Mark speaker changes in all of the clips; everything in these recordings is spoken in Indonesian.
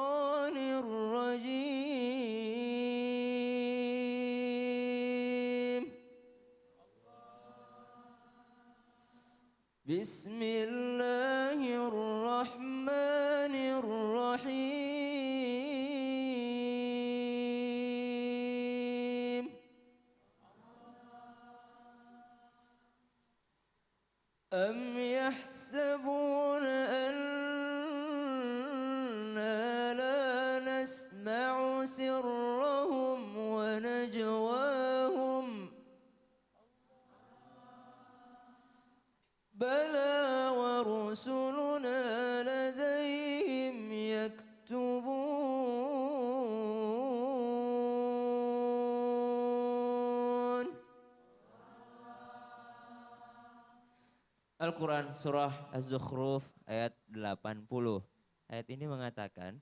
Speaker 1: الشيطان الرجيم بسم الله الرحمن الرحيم أم يحسبون أنا لا نسمع سرهم ونجواهم بلى ورسلنا لديهم يكتبون. Al-Quran Surah Az-Zukhruf ayat 80. Ayat ini mengatakan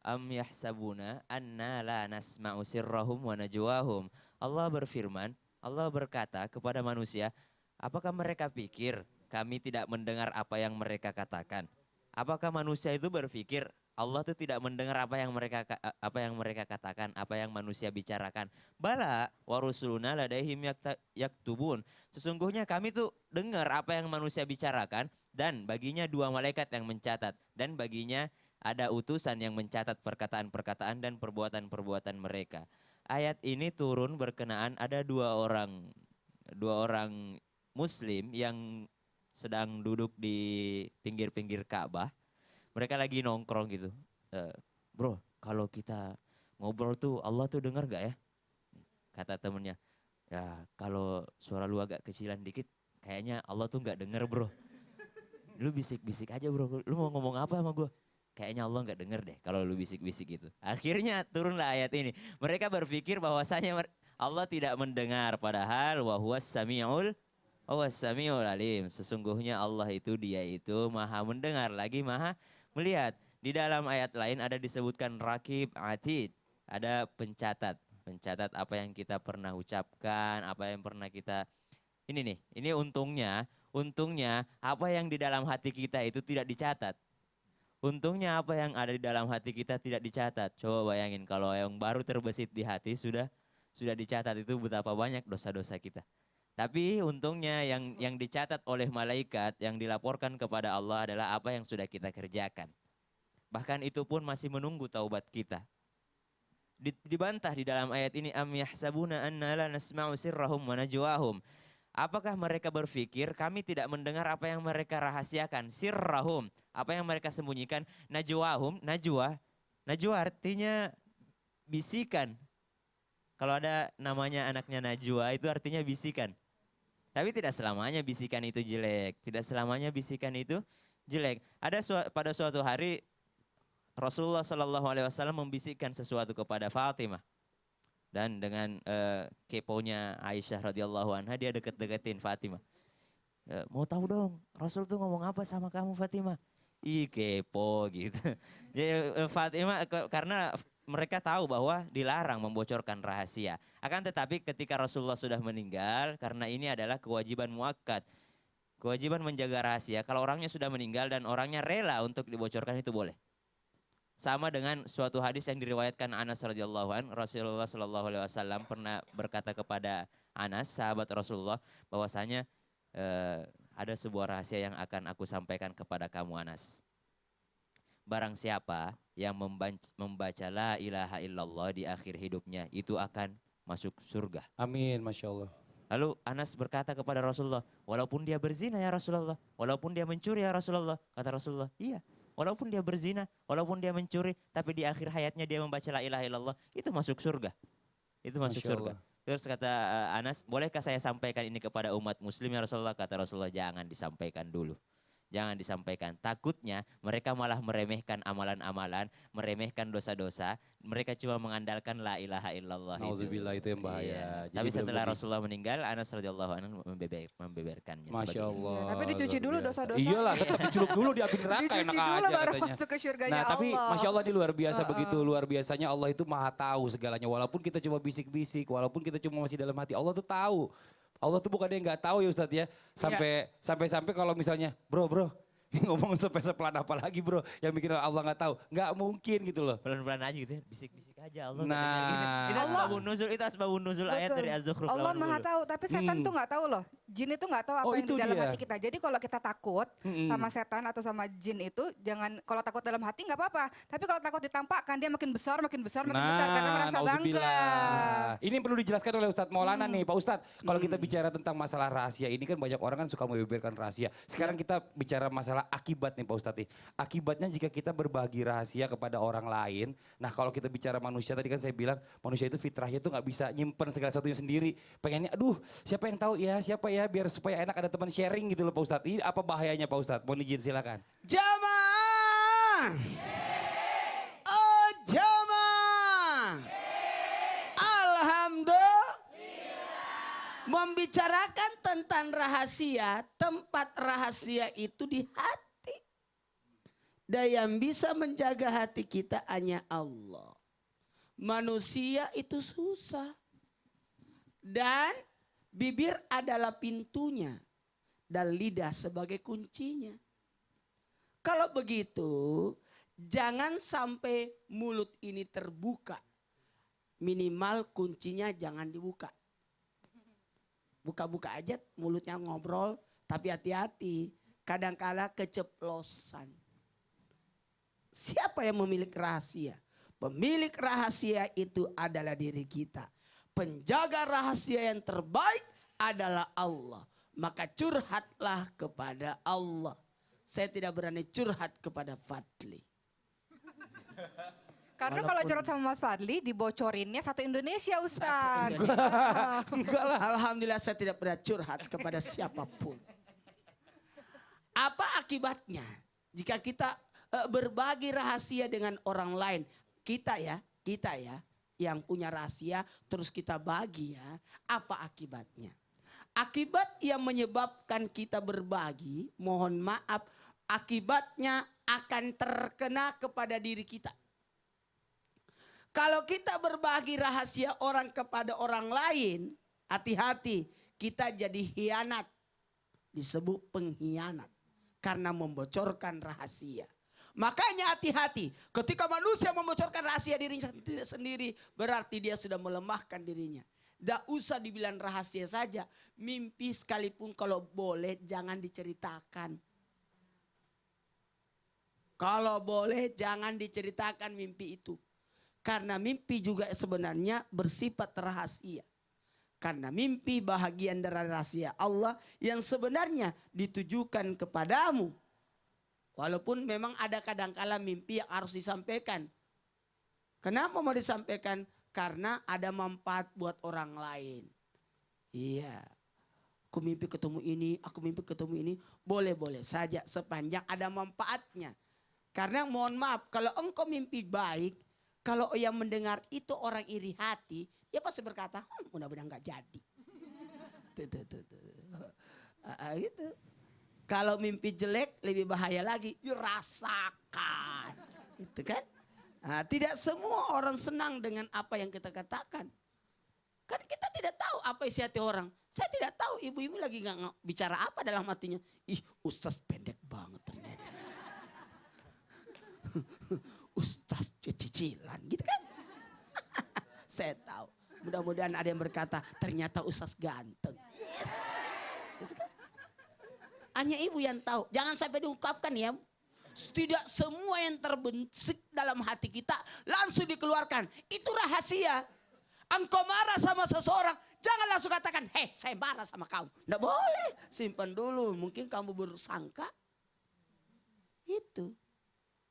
Speaker 1: Am yahsabuna anna la nasma'u sirrahum wa najwahum. Allah berfirman, Allah berkata kepada manusia, apakah mereka pikir kami tidak mendengar apa yang mereka katakan? Apakah manusia itu berpikir Allah itu tidak mendengar apa yang mereka katakan, apa yang manusia bicarakan? Bala wa rusuluna ladaihim yaktubun. Sesungguhnya kami tuh dengar apa yang manusia bicarakan dan baginya dua malaikat yang mencatat dan baginya ada utusan yang mencatat perkataan-perkataan dan perbuatan-perbuatan mereka. Ayat ini turun berkenaan ada dua orang Muslim yang sedang duduk di pinggir-pinggir Ka'bah. Mereka lagi nongkrong gitu. Bro, kalau kita ngobrol tuh Allah tuh dengar gak ya? Kata temennya, ya kalau suara lu agak kecilan dikit, kayaknya Allah tuh gak denger bro. Lu bisik-bisik aja bro, lu mau ngomong apa sama gue? Kayaknya Allah nggak denger deh kalau lu bisik-bisik gitu. Akhirnya turunlah ayat ini. Mereka berpikir bahwasanya Allah tidak mendengar padahal samiul alim. Sesungguhnya Allah itu dia itu maha mendengar lagi maha melihat. Di dalam ayat lain ada disebutkan rakib atid. Ada pencatat. Pencatat apa yang kita pernah ucapkan, apa yang pernah kita ini untungnya apa yang di dalam hati kita itu tidak dicatat. Untungnya apa yang ada di dalam hati kita tidak dicatat. Coba bayangin kalau yang baru terbesit di hati sudah dicatat itu betapa banyak dosa-dosa kita. Tapi untungnya yang dicatat oleh malaikat yang dilaporkan kepada Allah adalah apa yang sudah kita kerjakan. Bahkan itu pun masih menunggu taubat kita. Dibantah di dalam ayat ini am yahsabuna anna la nasma'u sirrahum wa najwahum. Apakah mereka berpikir kami tidak mendengar apa yang mereka rahasiakan? Sirrahum, apa yang mereka sembunyikan? Najwahum, najwa artinya bisikan. Kalau ada namanya anaknya Najwa itu artinya bisikan. Tapi tidak selamanya bisikan itu jelek. Tidak selamanya bisikan itu jelek. Pada suatu hari Rasulullah SAW membisikkan sesuatu kepada Fatimah. Dan dengan keponya Aisyah radhiyallahu anha dia deket-deketin Fatimah. Mau tahu dong Rasul tuh ngomong apa sama kamu Fatimah? Ih kepo gitu. Jadi Fatimah karena mereka tahu bahwa dilarang membocorkan rahasia. Akan tetapi ketika Rasulullah sudah meninggal karena ini adalah kewajiban muakkad. Kewajiban menjaga rahasia. Kalau orangnya sudah meninggal dan orangnya rela untuk dibocorkan itu boleh. Sama dengan suatu hadis yang diriwayatkan Anas radhiyallahu an, Rasulullah shallallahu alaihi wasallam pernah berkata kepada Anas, sahabat Rasulullah, bahwasanya ada sebuah rahasia yang akan aku sampaikan kepada kamu Anas. Barang siapa yang membaca la ilaha illallah di akhir hidupnya itu akan masuk surga.
Speaker 2: Amin, Masya Allah.
Speaker 1: Lalu Anas berkata kepada Rasulullah, walaupun dia berzina ya Rasulullah, walaupun dia mencuri ya Rasulullah. Kata Rasulullah, iya. Walaupun dia berzina, walaupun dia mencuri, tapi di akhir hayatnya dia membaca la ilaha illallah, itu masuk surga. Itu masuk surga. Terus kata Anas, bolehkah saya sampaikan ini kepada umat muslim ya Rasulullah? Kata Rasulullah, jangan disampaikan dulu. Jangan disampaikan. Takutnya mereka malah meremehkan amalan-amalan, meremehkan dosa-dosa. Mereka cuma mengandalkan la ilaha illallah itu.
Speaker 2: Nauzubillah itu yang bahaya.
Speaker 1: Iya.
Speaker 2: Jadi
Speaker 1: Tapi setelah Rasulullah meninggal, Anas radhiyallahu anhu membeberkannya.
Speaker 2: Masya Allah.
Speaker 3: Iya, tapi dicuci dulu dosa-dosa.
Speaker 2: Iyalah, tetap dicelup dulu di api neraka
Speaker 3: dicuci
Speaker 2: enak
Speaker 3: dulu
Speaker 2: aja
Speaker 3: baru
Speaker 2: katanya.
Speaker 3: masuk ke surganya
Speaker 2: Nah tapi
Speaker 3: Allah.
Speaker 2: Masya Allah ini luar biasa begitu. Luar biasanya Allah itu maha tahu segalanya. Walaupun kita cuma bisik-bisik, walaupun kita cuma masih dalam hati, Allah tuh tahu. Allah tuh bukan yang nggak tahu ya Ustadz ya. Sampai kalau misalnya, bro, Ini ngomong sepelan apa lagi bro, yang bikin Allah nggak tahu, nggak mungkin gitu loh.
Speaker 1: Pelan-pelan aja gitu ya, bisik-bisik aja Allah.
Speaker 2: Nah.
Speaker 1: Nggak dengar gitu. Itu asbabun nuzul, itu asbabun nuzul ayat
Speaker 3: Betul.
Speaker 1: dari Az-Zukhruf
Speaker 3: Allah
Speaker 1: 80.
Speaker 3: maha tahu, tapi setan tuh nggak tahu loh. Jin itu nggak tahu apa
Speaker 2: Oh,
Speaker 3: yang
Speaker 2: itu
Speaker 3: di dalam
Speaker 2: dia.
Speaker 3: hati kita. Jadi kalau kita takut sama setan atau sama jin itu, jangan kalau takut dalam hati nggak apa-apa. Tapi kalau takut ditampakkan dia makin besar, makin besar, makin besar karena merasa bangga.
Speaker 2: nauzubillah. Ini yang perlu dijelaskan oleh Ustadz Maulana nih, Pak Ustadz. Kalau kita bicara tentang masalah rahasia ini kan banyak orang kan suka membeberkan rahasia. Sekarang kita bicara masalah akibat nih Pak Ustadz nih. Akibatnya jika kita berbagi rahasia kepada orang lain. Nah kalau kita bicara manusia tadi kan saya bilang manusia itu fitrahnya itu nggak bisa nyimpen segala sesuatunya sendiri. Pengennya aduh siapa yang tahu ya, siapa ya biar supaya enak ada teman sharing gitu loh Pak Ustadz. Ini apa bahayanya Pak Ustadz? Mohon izin silakan.
Speaker 4: Jamaah. Oh jamaah. Alhamdulillah. Membicarakan tentang rahasia, tempat rahasia itu di hati. Dan yang bisa menjaga hati kita hanya Allah. Manusia itu susah. Dan bibir adalah pintunya. Dan lidah sebagai kuncinya. Kalau begitu, jangan sampai mulut ini terbuka. Minimal kuncinya jangan dibuka. Buka-buka aja mulutnya ngobrol, tapi hati-hati. Kadang-kala keceplosan. Siapa yang memiliki rahasia? Pemilik rahasia itu adalah diri kita. Penjaga rahasia yang terbaik adalah Allah. Maka curhatlah kepada Allah. Saya tidak berani curhat kepada Fadli.
Speaker 3: Karena kalau curhat sama Mas Fadli dibocorinnya satu Indonesia Ustaz.
Speaker 2: Enggak lah.
Speaker 4: Alhamdulillah saya tidak pernah curhat kepada siapapun. Apa akibatnya jika kita berbagi rahasia dengan orang lain? Kita ya yang punya rahasia terus kita bagi ya. Apa akibatnya? Akibat yang menyebabkan kita berbagi, mohon maaf, akibatnya akan terkena kepada diri kita. Kalau kita berbagi rahasia orang kepada orang lain, hati-hati, kita jadi hianat. Disebut pengkhianat karena membocorkan rahasia. Makanya hati-hati, ketika manusia membocorkan rahasia dirinya sendiri, berarti dia sudah melemahkan dirinya. Tidak usah dibilang rahasia saja, mimpi sekalipun kalau boleh jangan diceritakan. Kalau boleh jangan diceritakan mimpi itu. Karena mimpi juga sebenarnya bersifat rahasia. Karena mimpi bahagian dari rahasia Allah yang sebenarnya ditujukan kepadamu. Walaupun memang ada kadangkala mimpi yang harus disampaikan. Kenapa mau disampaikan? Karena ada manfaat buat orang lain. Iya. Aku mimpi ketemu ini, aku mimpi ketemu ini. Boleh-boleh saja sepanjang ada manfaatnya. Karena mohon maaf, kalau engkau mimpi baik, kalau yang mendengar itu orang iri hati, dia pasti berkata, mudah-mudahan gak jadi. Gitu. Kalau mimpi jelek lebih bahaya lagi, rasakan. Gitu kan? Nah, tidak semua orang senang dengan apa yang kita katakan. Kan kita tidak tahu apa isi hati orang. Saya tidak tahu ibu-ibu lagi gak bicara apa dalam hatinya. Ih, Ustaz pendek banget ternyata. Ustaz cicilan gitu kan. Saya tahu. Mudah-mudahan ada yang berkata ternyata Ustaz ganteng. Yes. Gitu kan. Hanya ibu yang tahu. Jangan sampai diungkapkan ya. Tidak semua yang terbesit dalam hati kita langsung dikeluarkan. Itu rahasia. Engkau marah sama seseorang, jangan langsung katakan, hei saya marah sama kamu. Tidak boleh, simpan dulu. Mungkin kamu bersangka. Itu.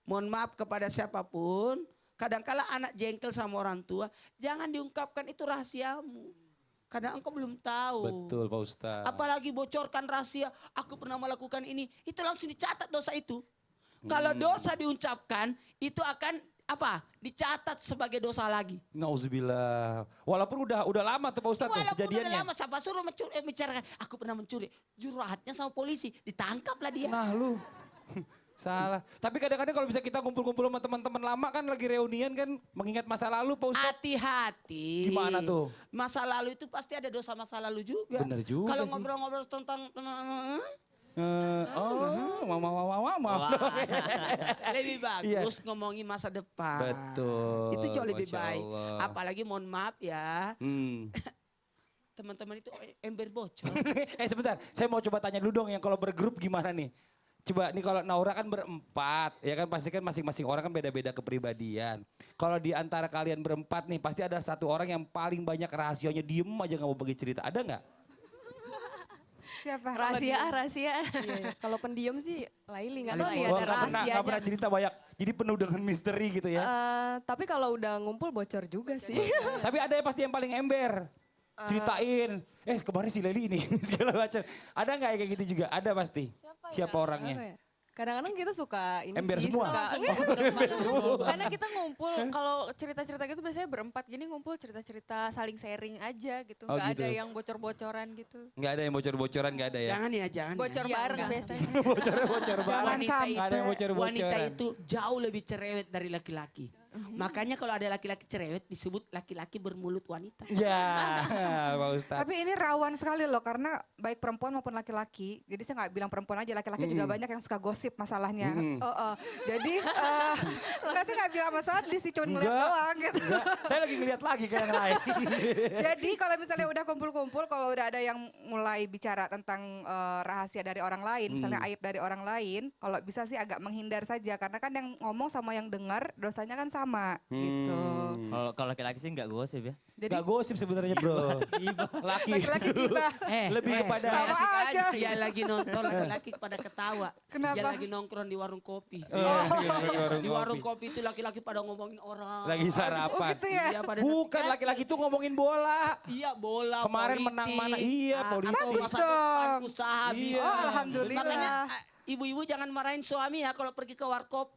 Speaker 4: Mohon maaf kepada siapapun. Kadangkala anak jengkel sama orang tua, jangan diungkapkan itu rahasiamu. Karena engkau belum tahu.
Speaker 2: Betul Pak Ustaz.
Speaker 4: Apalagi bocorkan rahasia, aku pernah melakukan ini. Itu langsung dicatat dosa itu. Kalau dosa diucapkan, itu akan apa? Dicatat sebagai dosa lagi.
Speaker 2: Nauzubillah. Walaupun udah lama tuh Pak Ustaz tuh
Speaker 4: Walaupun
Speaker 2: kejadiannya.
Speaker 4: udah lama, siapa suruh bicarakan, aku pernah mencuri. Jurhatnya sama polisi, ditangkaplah dia.
Speaker 2: Nah lu. Salah. Tapi kadang-kadang kalau bisa kita kumpul-kumpul sama teman-teman lama kan lagi reunian kan mengingat masa lalu Pak Ustaz.
Speaker 4: Hati-hati.
Speaker 2: Gimana tuh?
Speaker 4: Masa lalu itu pasti ada dosa masa lalu juga.
Speaker 2: Bener juga
Speaker 4: Kalau
Speaker 2: sih.
Speaker 4: ngobrol-ngobrol tentang
Speaker 2: Mama.
Speaker 1: Wah.
Speaker 4: Lebih
Speaker 2: Iya.
Speaker 4: bagus ngomongin masa depan.
Speaker 2: Betul.
Speaker 4: Itu jauh lebih
Speaker 2: Masya
Speaker 4: baik.
Speaker 2: Allah.
Speaker 4: Apalagi mohon maaf ya,
Speaker 2: Hmm.
Speaker 4: teman-teman itu ember bocor.
Speaker 2: Sebentar, saya mau coba tanya dulu dong yang kalau bergrup gimana nih? Coba nih kalau Naura kan berempat, ya kan pasti kan masing-masing orang kan beda-beda kepribadian. Kalau di antara kalian berempat nih pasti ada satu orang yang paling banyak rahasianya diem aja nggak mau bagi cerita. Ada nggak?
Speaker 3: Siapa?
Speaker 5: Rahasia. Kalau pendiam sih Laili nggak tahu ya
Speaker 2: Oh,
Speaker 5: ada
Speaker 2: nggak
Speaker 5: rahasianya.
Speaker 2: pernah cerita banyak. Jadi penuh dengan misteri gitu ya.
Speaker 5: Tapi kalau udah ngumpul bocor juga sih.
Speaker 2: Tapi ada yang pasti yang paling ember. Ceritain, kemarin si Leli ini segala macam. Ada nggak yang kayak gitu juga? Ada pasti. Siapa orangnya?
Speaker 5: Apa ya? Kadang-kadang kita suka ini
Speaker 2: Ember
Speaker 5: sih,
Speaker 2: semua?
Speaker 5: karena kita ngumpul kalau cerita-cerita gitu biasanya berempat gini ngumpul cerita-cerita saling sharing aja gitu.
Speaker 2: Oh,
Speaker 5: Nggak
Speaker 2: gitu.
Speaker 5: ada yang bocor-bocoran gitu.
Speaker 2: Nggak ada yang bocor-bocoran, nggak ada ya?
Speaker 4: Jangan ya, jangan.
Speaker 5: Bocor
Speaker 4: ya.
Speaker 5: bareng enggak. biasanya.
Speaker 2: Bocor banget.
Speaker 3: Jangan sampai.
Speaker 2: Nggak ada yang bocor-bocoran.
Speaker 4: Wanita itu jauh lebih cerewet dari laki-laki. Makanya kalau ada laki-laki cerewet disebut laki-laki bermulut wanita.
Speaker 2: Ya, Pak Ustadz.
Speaker 3: Tapi ini rawan sekali loh karena baik perempuan maupun laki-laki. Jadi saya nggak bilang perempuan aja, laki-laki juga banyak yang suka gosip masalahnya. Jadi enggak sih nggak bilang masalah di si cuma ngeliat
Speaker 2: Enggak.
Speaker 3: doang gitu.
Speaker 2: Enggak, saya lagi ngeliat lagi ke yang lain.
Speaker 3: Jadi kalau misalnya udah kumpul-kumpul, kalau udah ada yang mulai bicara tentang rahasia dari orang lain, misalnya aib dari orang lain, kalau bisa sih agak menghindar saja karena kan yang ngomong sama yang dengar dosanya kan sama gitu.
Speaker 1: Kalau laki-laki sih nggak gosip ya.
Speaker 3: Jadi
Speaker 2: Gak gosip sebenarnya bro. Laki.
Speaker 3: laki-laki gibah.
Speaker 2: Lebih kepada
Speaker 3: Sama aja.
Speaker 4: Dia lagi nonton laki-laki pada ketawa.
Speaker 3: Kenapa?
Speaker 4: Dia lagi nongkrong di warung kopi. Di warung kopi itu laki-laki pada ngomongin orang.
Speaker 2: Lagi
Speaker 3: Oh
Speaker 2: sarapan.
Speaker 3: gitu ya.
Speaker 4: Iya, pada
Speaker 2: Bukan
Speaker 4: nanti-
Speaker 2: laki-laki tuh ngomongin bola.
Speaker 4: Iya bola,
Speaker 2: Kemarin
Speaker 4: politik,
Speaker 2: menang mana? Iya, politik.
Speaker 4: atau
Speaker 3: Bagus
Speaker 4: masa depan,
Speaker 3: dong.
Speaker 4: usaha,
Speaker 2: Iya.
Speaker 4: bisnis.
Speaker 3: Oh, alhamdulillah.
Speaker 4: Makanya ibu-ibu jangan marahin suami ya kalau pergi ke warkop,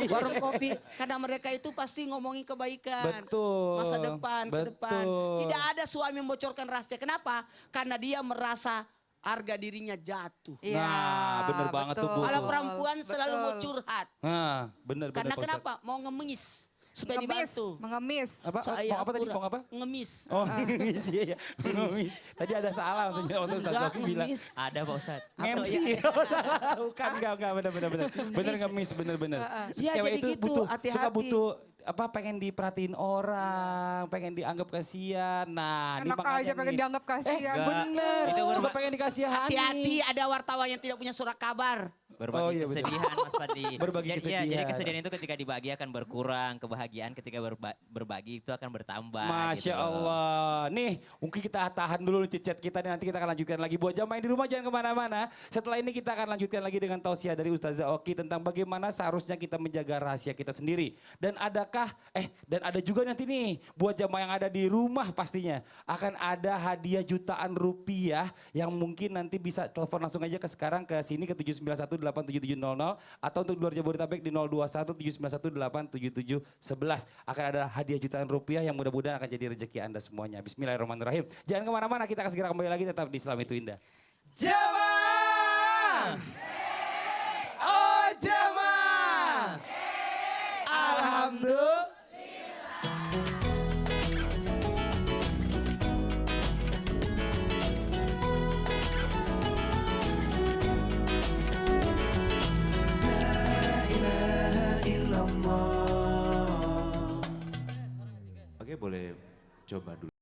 Speaker 4: warung kopi. Karena mereka itu pasti ngomongin kebaikan.
Speaker 2: Betul.
Speaker 4: Masa depan, ke depan.
Speaker 2: Betul.
Speaker 4: Tidak ada suami membocorkan rahasia. Kenapa? Karena dia merasa harga dirinya jatuh.
Speaker 3: Iya,
Speaker 2: Nah, bener banget tuh, Bu.
Speaker 4: Kalau perempuan selalu mau
Speaker 3: Betul.
Speaker 4: curhat.
Speaker 2: Nah, bener
Speaker 4: Karena
Speaker 2: Pak Ustadz.
Speaker 4: kenapa? Mau ngemis. Supaya
Speaker 3: Mengemis,
Speaker 4: dibantu.
Speaker 3: mengemis.
Speaker 2: Apa?
Speaker 4: Saya
Speaker 2: Mau apa tadi?
Speaker 4: pura-
Speaker 2: Mau apa?
Speaker 4: Ngemis.
Speaker 2: Oh, ngemis, iya ya. Ngemis. Tadi ada salah maksudnya waktu Ustadz
Speaker 4: Enggak,
Speaker 2: Sofi bilang.
Speaker 4: ngemis.
Speaker 1: Ada Pak Ustadz.
Speaker 2: MC. Oh, salah. Bukan, enggak, bener. Bener ngemis, bener.
Speaker 4: Iya,
Speaker 2: Cewek
Speaker 4: jadi
Speaker 2: itu
Speaker 4: gitu,
Speaker 2: butuh, suka
Speaker 4: hati-hati.
Speaker 2: butuh apa pengen diperhatiin orang, pengen dianggap kasihan. Nah, ini
Speaker 3: Enak
Speaker 2: makanya
Speaker 3: aja pengen
Speaker 2: nih.
Speaker 3: dianggap kasihan.
Speaker 2: Bener.
Speaker 1: Itu
Speaker 2: Suka pengen dikasihani.
Speaker 4: Hati-hati ada wartawan yang tidak punya surat kabar.
Speaker 1: Berbagi
Speaker 2: Oh, iya, betul.
Speaker 1: kesedihan Mas Fadli.
Speaker 2: Berbagi
Speaker 1: Jadi,
Speaker 2: kesedihan.
Speaker 1: jadi kesedihan itu ketika dibagi akan berkurang, kebahagiaan ketika berbagi itu akan bertambah.
Speaker 2: Masya
Speaker 1: gitu loh.
Speaker 2: Allah. Nih mungkin kita tahan dulu chat kita nih, nanti kita akan lanjutkan lagi. Buat jamaah yang di rumah jangan kemana-mana. Setelah ini kita akan lanjutkan lagi dengan tausiah dari Ustazah Oki tentang bagaimana seharusnya kita menjaga rahasia kita sendiri. Dan dan ada juga nanti nih buat jamaah yang ada di rumah pastinya akan ada hadiah jutaan rupiah yang mungkin nanti bisa telepon langsung aja ke sekarang ke sini ke 791877700 atau untuk di luar Jabodetabek di 021791877711 akan ada hadiah jutaan rupiah yang mudah-mudahan akan jadi rezeki Anda semuanya. Bismillahirrahmanirrahim. Jangan kemana-mana, kita akan segera kembali lagi tetap di Islam itu Indah. Jamaah! Oh jamaah! Alhamdulillah.
Speaker 6: Oke, boleh coba dulu.